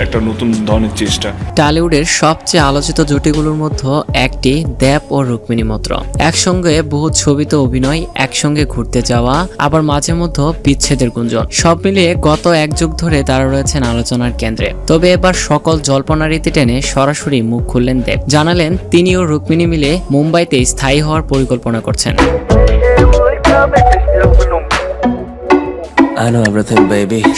একটা নতুন ধরনের চেষ্টা। টলিউডের সবচেয়ে আলোচিত জুটিগুলোর মধ্যে একটি দেব ও রুক্মিণী মৈত্র। একসঙ্গে বহু ছবিতে অভিনয়, একসঙ্গে ঘুরতে যাওয়া, আবার মাঝে মধ্যে বিচ্ছেদের গুঞ্জন, সব মিলিয়ে গত এক যুগ ধরে তারা রয়েছেন আলোচনার কেন্দ্রে। তবে এবার সকল জল্পনা রীতি টেনে সরাসরি মুখ খুললেন দেব। জানালেন তিনি ও রুক্মিণী মিলে মুম্বাইতে স্থায়ী হওয়ার পরিকল্পনা করছেন।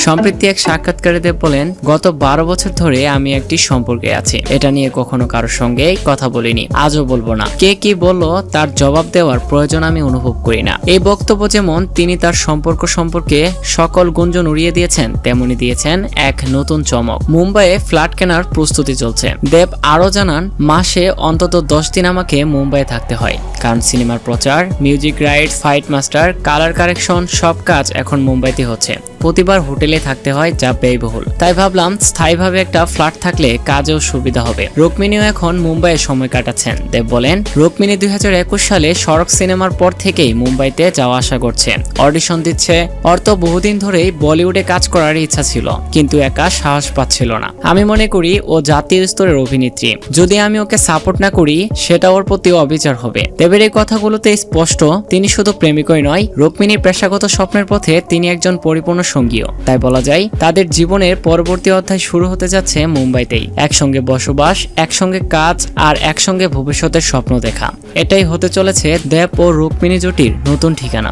সম্প্রতি এক সাক্ষাৎকারে দেব বলেন, গত 12 বছর ধরে আমি একটি সম্পর্কে আছি। এটা নিয়ে কখনো কারোর সঙ্গে কথা বলিনি, আজও বলবো না। কে কি বললো তার জবাব দেওয়ার প্রয়োজন আমি অনুভব করি না। এই বক্তব্য যেমন তিনি তার সম্পর্ক সম্পর্কে সকল গুঞ্জন উড়িয়ে দিয়েছেন, তেমনি দিয়েছেন এক নতুন চমক। মুম্বাইয়ে ফ্ল্যাট কেনার প্রস্তুতি চলছে। দেব আরো জানান, মাসে অন্তত 10 দিন আমাকে মুম্বাইয়ে থাকতে হয়, কারণ সিনেমার প্রচার, music rights, fight master, colour correction সব কাজ এখন মুম্বাইতে হচ্ছে। প্রতিবার হোটেলে থাকতে হয়, যা ব্যয়বহুল। তাই ভাবলাম স্থায়ীভাবে একটা ফ্ল্যাট থাকলে কাজেও সুবিধা হবে। রুক্মিণীও এখন মুম্বাইয়ে সময় কাটাচ্ছেন। দেব বলেন, রুক্মিণী 2021 সালে সড়ক সিনেমার পর থেকেই মুম্বাইতে যাওয়া আসা করছে, অডিশন দিচ্ছে। ওর তো বহুদিন ধরেই বলিউডে কাজ করার ইচ্ছা ছিল, কিন্তু একা সাহস পাচ্ছিল না। আমি মনে করি ও জাতীয় স্তরের অভিনেত্রী, যদি আমি ওকে সাপোর্ট না করি সেটা ওর প্রতি অবিচার হবে। দেবের এই কথাগুলোতে স্পষ্ট তিনি শুধু প্রেমিকই নয়, রুক্মিণীর পেশাগত স্বপ্নের পথে তিনি একজন পরিপূর্ণ সঙ্গীও। তাই বলা যায় তাদের জীবনের পরবর্তী অধ্যায় শুরু হতে যাচ্ছে মুম্বাইতেই। একসঙ্গে বসবাস, একসঙ্গে কাজ আর একসঙ্গে ভবিষ্যতের স্বপ্ন দেখা, এটাই হতে চলেছে দেব ও রুক্মিণী জুটির নতুন ঠিকানা।